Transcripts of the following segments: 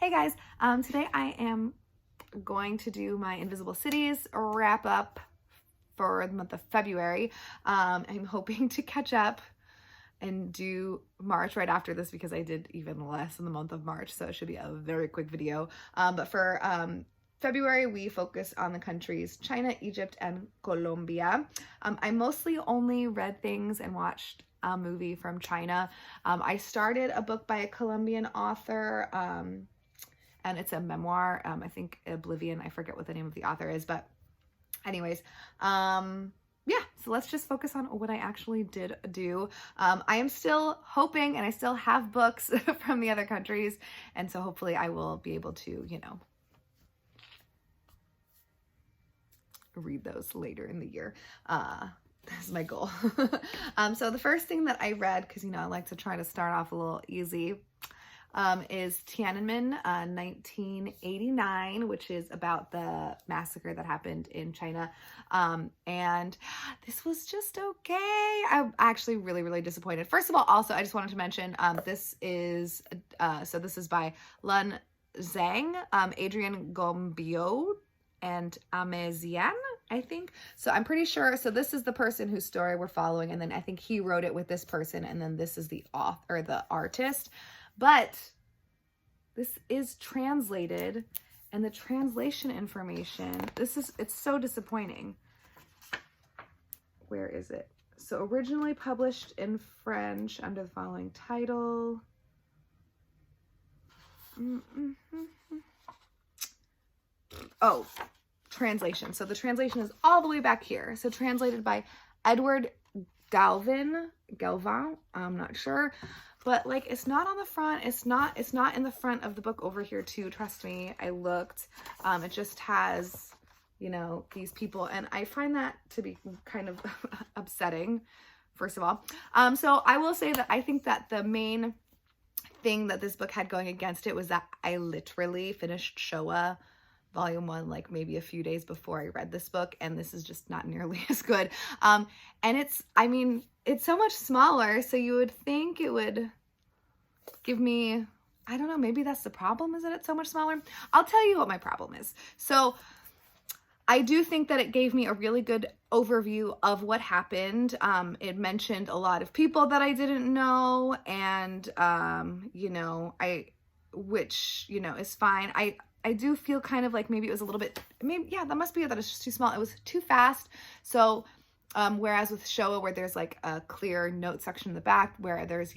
Hey guys, today I am going to do my Invisible Cities wrap up for the month of February. I'm hoping to catch up and do March right after this because I did even less in the month of March, so it should be a very quick video. But for February, we focused on the countries China, Egypt, and Colombia. I mostly only read things and watched a movie from China. I started a book by a Colombian author, and it's a memoir. I think Oblivion, I forget what the name of the author is, but anyways, yeah, so let's just focus on what I actually did do. I am still hoping, and I still have books from the other countries, and so hopefully I will be able to, read those later in the year. That's my goal. So the first thing that I read, because I like to try to start off a little easy, is Tiananmen, 1989, which is about the massacre that happened in China. And this was just okay. I'm actually really disappointed. First of all, also, I just wanted to mention, this is by Lun Zhang, Adrian Gombio, and Amezian, I think. So I'm pretty sure, so this is the person whose story we're following, and then I think he wrote it with this person, and then this is the author, or the artist. But this is translated, and the translation information, it's so disappointing. Where is it? So originally published in French under the following title. Oh, translation. So the translation is all the way back here. So translated by Edward Galvin, I'm not sure. But like, it's not on the front. It's not in the front of the book over here too. Trust me, I looked. It just has, these people. And I find that to be kind of upsetting, first of all. So I will say that I think that the main thing that this book had going against it was that I literally finished Showa Volume 1 like maybe a few days before I read this book, and this is just not nearly as good. And it's so much smaller, so you would think it would give me, I don't know, maybe that's the problem, is that it's so much smaller. I'll tell you what my problem is. So I do think that it gave me a really good overview of what happened. It mentioned a lot of people that I didn't know, and which is fine. I do feel kind of like maybe it was a little bit, that must be it, that it's just too small. It was too fast. So, whereas with Showa, where there's like a clear note section in the back where there's,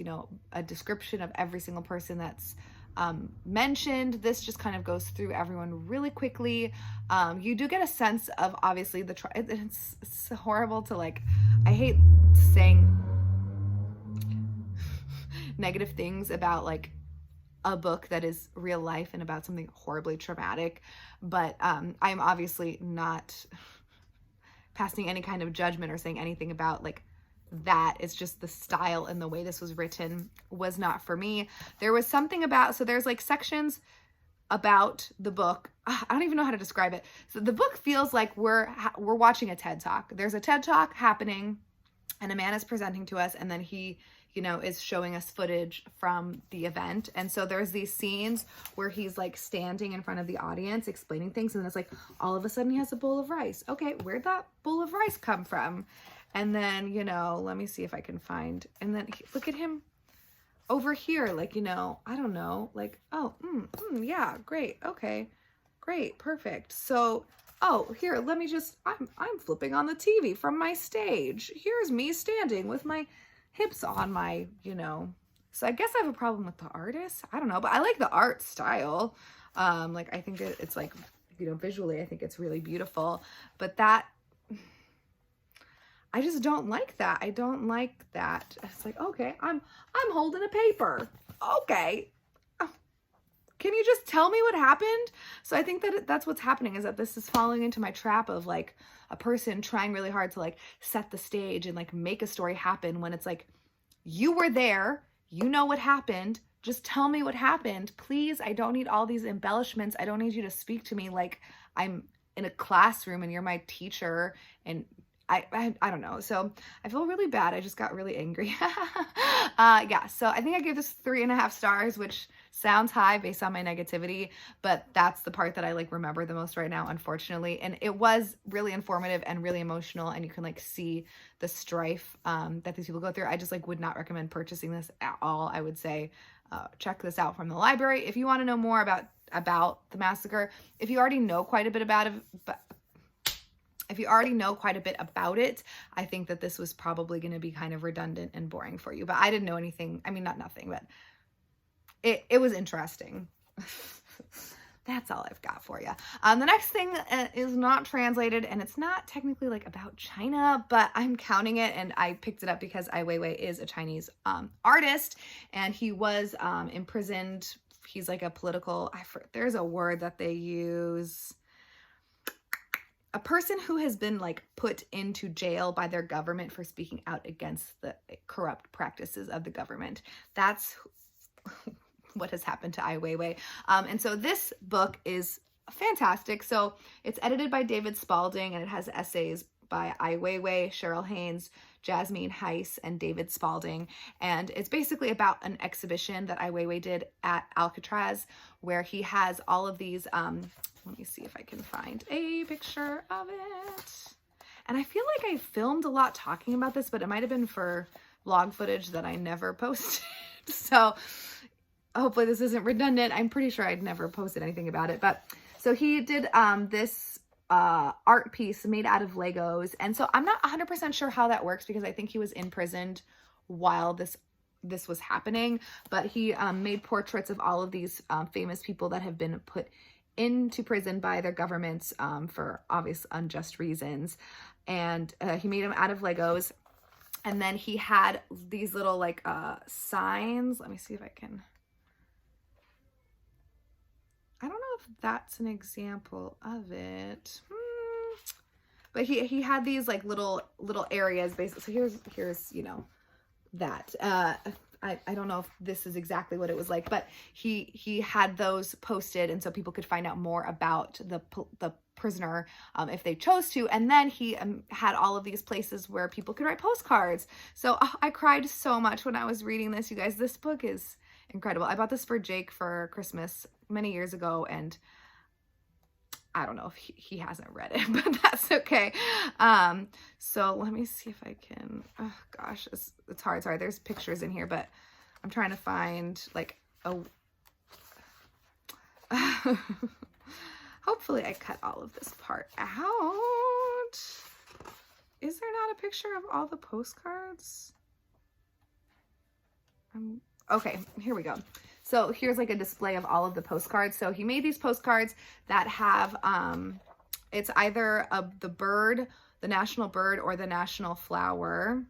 a description of every single person that's mentioned, this just kind of goes through everyone really quickly. You do get a sense of, obviously, it's horrible to like, I hate saying negative things about like a book that is real life and about something horribly traumatic, but I'm obviously not passing any kind of judgment or saying anything about like that. It's just the style and the way this was written was not for me. There was something about, so there's like sections about the book. I don't even know how to describe it. So the book feels like we're watching a TED Talk. There's a TED Talk happening, and a man is presenting to us, and then he is showing us footage from the event. And so there's these scenes where he's like standing in front of the audience explaining things, and then it's like all of a sudden he has a bowl of rice. Okay, where'd that bowl of rice come from? And then, let me see if I can find, and then look at him over here, like, I don't know, like, oh, yeah, great, okay, great, perfect. So, oh, here, let me just, I'm flipping on the TV from my stage. Here's me standing with my hips on my, so I guess I have a problem with the artist. I don't know, but I like the art style. Like, I think it's like, visually, I think it's really beautiful, but that, I just don't like that. I don't like that. It's like, okay, I'm holding a paper. Okay. Can you just tell me what happened? So I think that that's what's happening, is that this is falling into my trap of like a person trying really hard to like set the stage and like make a story happen, when it's like, you were there, you know what happened, just tell me what happened, please. I don't need all these embellishments. I don't need you to speak to me like I'm in a classroom and you're my teacher, and I don't know. So I feel really bad. I just got really angry. Yeah. So I think I gave this 3.5 stars, which sounds high based on my negativity, but that's the part that I like remember the most right now, unfortunately. And it was really informative and really emotional, and you can like see the strife that these people go through. I just like would not recommend purchasing this at all. I would say check this out from the library if you want to know more about the massacre. If you already know quite a bit about it, I think that this was probably going to be kind of redundant and boring for you. But I didn't know anything. I mean, not nothing, but it was interesting. That's all I've got for you. The next thing is not translated, and it's not technically like about China, but I'm counting it, and I picked it up because Ai Weiwei is a Chinese artist, and he was imprisoned. He's like a political, there's a word that they use. A person who has been like put into jail by their government for speaking out against the corrupt practices of the government. That's what has happened to Ai Weiwei. And so this book is fantastic. So it's edited by David Spalding, and it has essays by Ai Weiwei, Cheryl Haynes, Jasmine Heiss, and David Spalding. And it's basically about an exhibition that Ai Weiwei did at Alcatraz, where he has all of these, let me see if I can find a picture of it. And I feel like I filmed a lot talking about this, but it might have been for vlog footage that I never posted. So hopefully this isn't redundant. I'm pretty sure I'd never posted anything about it. But so he did this art piece made out of Legos. And so I'm not 100% sure how that works, because I think he was imprisoned while this was happening. But he made portraits of all of these famous people that have been put into prison by their governments for obvious unjust reasons. And he made them out of Legos. And then he had these little like signs. Let me see if I can. I don't know if that's an example of it. But he had these like little areas basically. So here's you know that. I don't know if this is exactly what it was like, but he had those posted, and so people could find out more about the prisoner if they chose to. And then he had all of these places where people could write postcards. So I cried so much when I was reading this, you guys. This book is incredible. I bought this for Jake for Christmas many years ago, and I don't know if he hasn't read it, but that's okay. So let me see if I can, oh gosh, it's hard. Sorry, there's pictures in here, but I'm trying to find like hopefully I cut all of this part out. Is there not a picture of all the postcards? Okay, here we go. So here's like a display of all of the postcards. So he made these postcards that have, it's either the bird, the national bird, or the national flower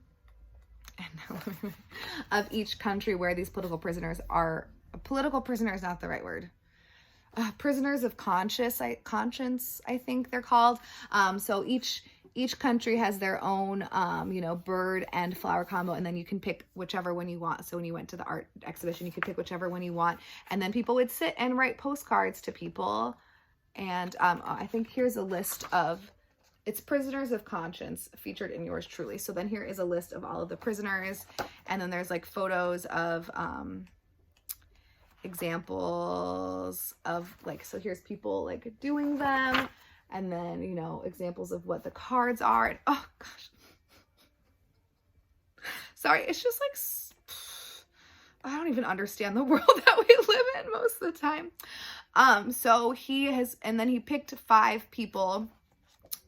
of each country where these political prisoners are. Political prisoner is not the right word. Prisoners of conscience, I think they're called. So each country has their own, bird and flower combo, and then you can pick whichever one you want. So when you went to the art exhibition, you could pick whichever one you want, and then people would sit and write postcards to people. And I think here's a list of, it's prisoners of conscience featured in yours truly. So then here is a list of all of the prisoners, and then there's like photos of examples of like, so here's people like doing them. And then, examples of what the cards are. And, oh, gosh. Sorry, it's just like, I don't even understand the world that we live in most of the time. So and then he picked 5 people.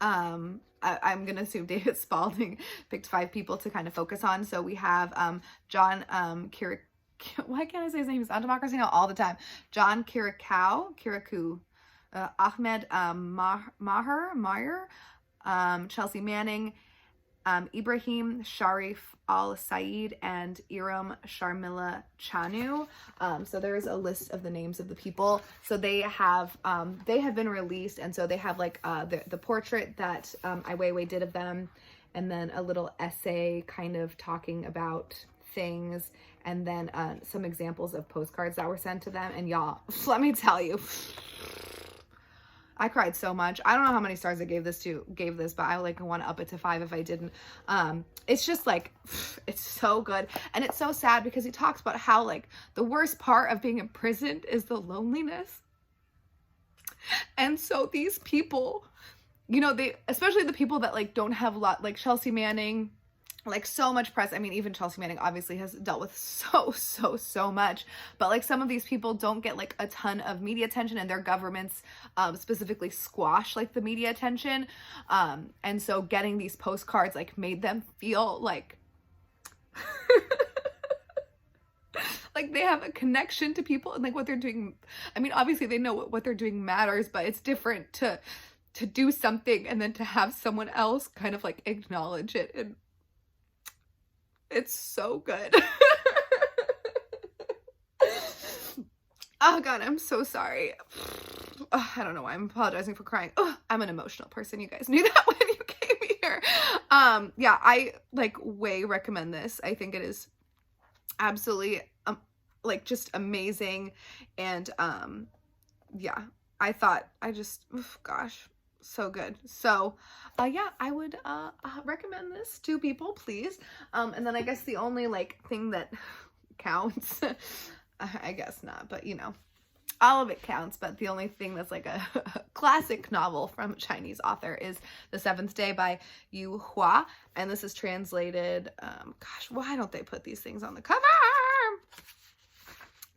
I'm going to assume David Spalding picked 5 people to kind of focus on. So we have John why can't I say his name? He's on Democracy Now! All the time. John Kirikou. Ahmed Maher, Chelsea Manning, Ibrahim Sharif Al-Said, and Iram Sharmila Chanu. So there's a list of the names of the people. So they have been released, and so they have like the portrait that Ai Weiwei did of them, and then a little essay kind of talking about things, and then some examples of postcards that were sent to them. And y'all, let me tell you, I cried so much. I don't know how many stars I gave this, but I like want to up it to 5 if I didn't. It's just like, it's so good. And it's so sad because he talks about how like the worst part of being imprisoned is the loneliness. And so these people, you know, they, especially the people that like don't have a lot, like Chelsea Manning, like so much press. I mean, even Chelsea Manning obviously has dealt with so much, but like some of these people don't get like a ton of media attention, and their governments specifically squash like the media attention. And so getting these postcards like made them feel like like they have a connection to people and like what they're doing. I mean, obviously they know what they're doing matters, but it's different to do something and then to have someone else kind of like acknowledge it. And it's so good. Oh God, I'm so sorry. Oh, I don't know why I'm apologizing for crying. Oh, I'm an emotional person. You guys knew that when you came here. Yeah, I like way recommend this. I think it is absolutely like just amazing. And yeah, I thought gosh, so good. So yeah, I would recommend this to people, please. And then I guess the only like thing that counts, I guess not, but you know, all of it counts, but the only thing that's like a classic novel from a Chinese author is The Seventh Day by Yu Hua, and this is translated, gosh, why don't they put these things on the cover?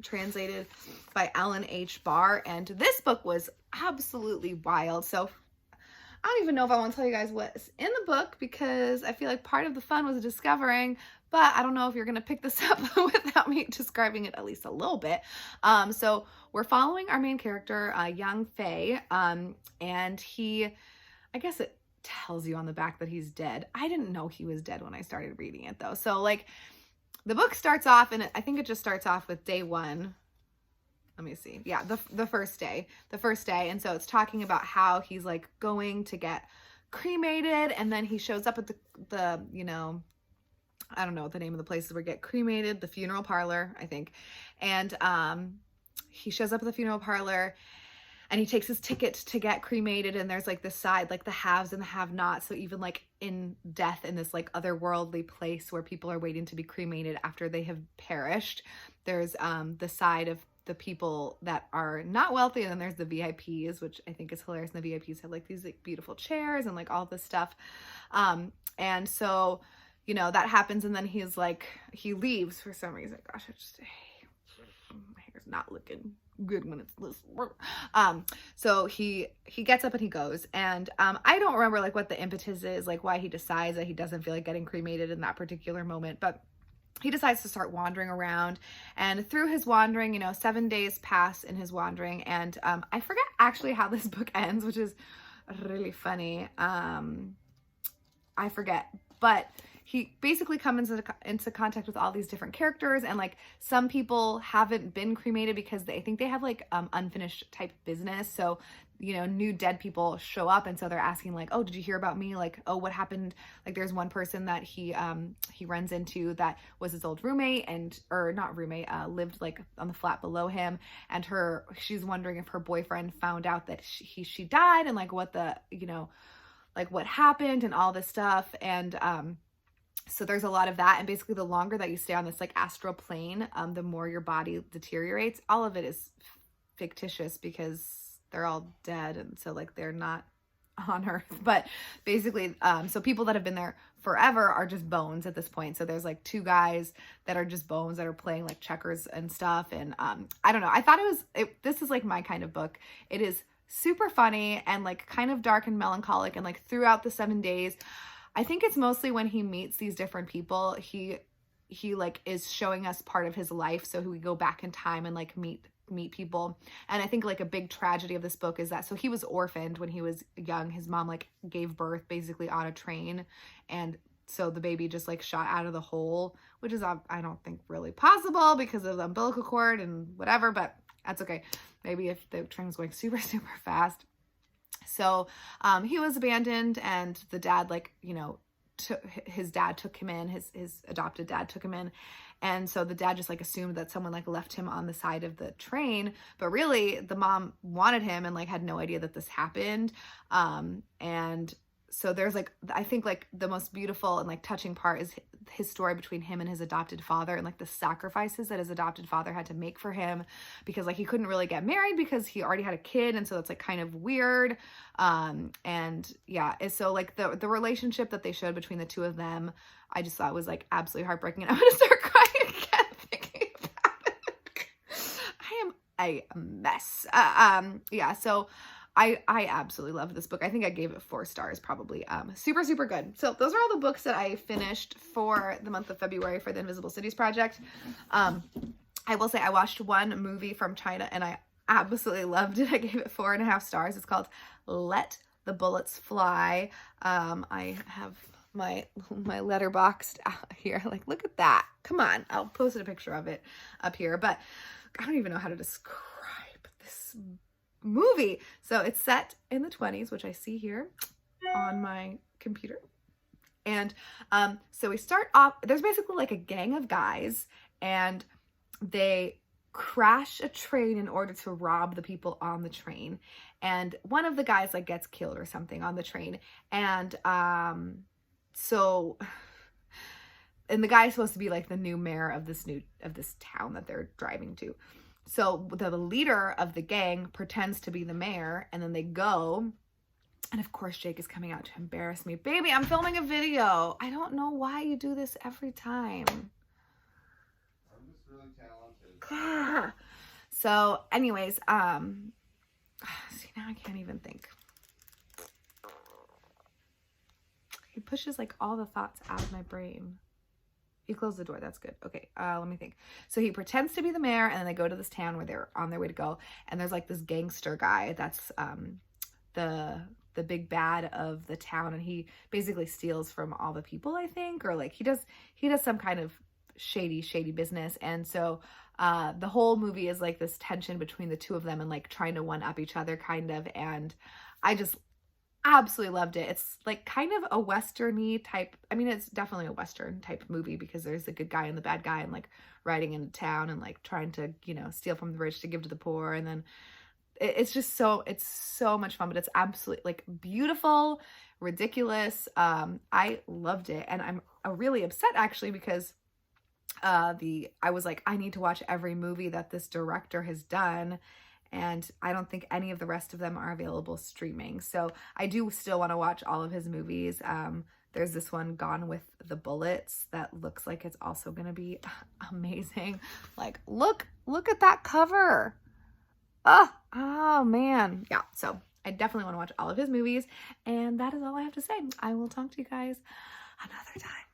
Translated by Ellen H. Barr, and this book was absolutely wild. So I don't even know if I want to tell you guys what's in the book, because I feel like part of the fun was discovering, but I don't know if you're going to pick this up without me describing it at least a little bit. So we're following our main character, Yang Fei, and he, I guess it tells you on the back that he's dead. I didn't know he was dead when I started reading it though. So like the book starts off, and I think it just starts off with day 1. Let me see. Yeah, the first day. And so it's talking about how he's like going to get cremated, and then he shows up at the you know, I don't know what the name of the place is where get cremated, the funeral parlor, I think. And he shows up at the funeral parlor, and he takes his ticket to get cremated, and there's like this side, like the haves and the have-nots. So even like in death, in this like otherworldly place where people are waiting to be cremated after they have perished, there's the side of the people that are not wealthy, and then there's the VIPs, which I think is hilarious. And the VIPs have like these like beautiful chairs and like all this stuff. And so, you know, that happens, and then he's like, he leaves for some reason. Gosh, my hair's not looking good when it's this. So he gets up and he goes, and I don't remember like what the impetus is, like why he decides that he doesn't feel like getting cremated in that particular moment, but he decides to start wandering around. And through his wandering, you know, 7 days pass in his wandering, and I forget actually how this book ends, which is really funny. I forget, but he basically comes into contact with all these different characters, and like some people haven't been cremated because I think they have like unfinished type business. So, you know, new dead people show up, and so they're asking like, oh, did you hear about me? Like, oh, what happened? Like there's one person that he runs into that was his old roommate, or not roommate, lived like on the flat below him, and she's wondering if her boyfriend found out that she died, and like what the, you know, like what happened and all this stuff. And so there's a lot of that. And basically the longer that you stay on this like astral plane, the more your body deteriorates. All of it is fictitious because they're all dead, and so like they're not on Earth. But basically, so people that have been there forever are just bones at this point. So there's like 2 guys that are just bones that are playing like checkers and stuff. And I don't know, I thought this is like my kind of book. It is super funny and like kind of dark and melancholic, and like throughout the 7 days, I think it's mostly when he meets these different people, he like is showing us part of his life, so we go back in time and like meet people. And I think like a big tragedy of this book is that, so he was orphaned when he was young. His mom like gave birth basically on a train, and so the baby just like shot out of the hole, which is I don't think really possible because of the umbilical cord and whatever, but that's okay. Maybe if the train was going super fast. So he was abandoned, and the dad like, you know, his dad took him in, his adopted dad took him in. And so the dad just like assumed that someone like left him on the side of the train, but really the mom wanted him and like had no idea that this happened. And so there's like, I think like the most beautiful and like touching part is his story between him and his adopted father, and like the sacrifices that his adopted father had to make for him, because like he couldn't really get married because he already had a kid, and so it's like kind of weird. And yeah, and so like the relationship that they showed between the two of them, I just thought was like absolutely heartbreaking, and I'm gonna start crying again thinking about it. I am a mess. Yeah, so I absolutely love this book. I think I gave it 4 stars probably. Super, super good. So those are all the books that I finished for the month of February for the Invisible Cities Project. I will say I watched one movie from China and I absolutely loved it. I gave it 4.5 stars. It's called Let the Bullets Fly. I have my letterboxed out here. Like, look at that. Come on. I'll post a picture of it up here, but I don't even know how to describe this movie. So it's set in the 20s, which I see here on my computer. And so we start off, there's basically like a gang of guys, and they crash a train in order to rob the people on the train. And one of the guys like gets killed or something on the train. And and the guy's supposed to be like the new mayor of this town that they're driving to. So the leader of the gang pretends to be the mayor, and then they go. And of course, Jake is coming out to embarrass me. Baby, I'm filming a video. I don't know why you do this every time. I'm just really talented. So anyways, see, now I can't even think. He pushes like all the thoughts out of my brain. You closed the door. That's good. Okay. Let me think. So he pretends to be the mayor, and then they go to this town where they're on their way to go. And there's like this gangster guy that's the big bad of the town, and he basically steals from all the people, I think, or like he does some kind of shady business. And so the whole movie is like this tension between the two of them and like trying to one up each other kind of. And I just absolutely loved it. It's like kind of a western-y type. I mean, it's definitely a western type movie because there's a good guy and the bad guy, and like riding into town and like trying to, steal from the rich to give to the poor. And then it's so much fun, but it's absolutely like beautiful, ridiculous. I loved it. And I'm really upset actually because I was like, I need to watch every movie that this director has done. And I don't think any of the rest of them are available streaming. So I do still want to watch all of his movies. There's this one, Gone with the Bullets, that looks like it's also going to be amazing. Like, look at that cover. Oh man. Yeah. So I definitely want to watch all of his movies. And that is all I have to say. I will talk to you guys another time.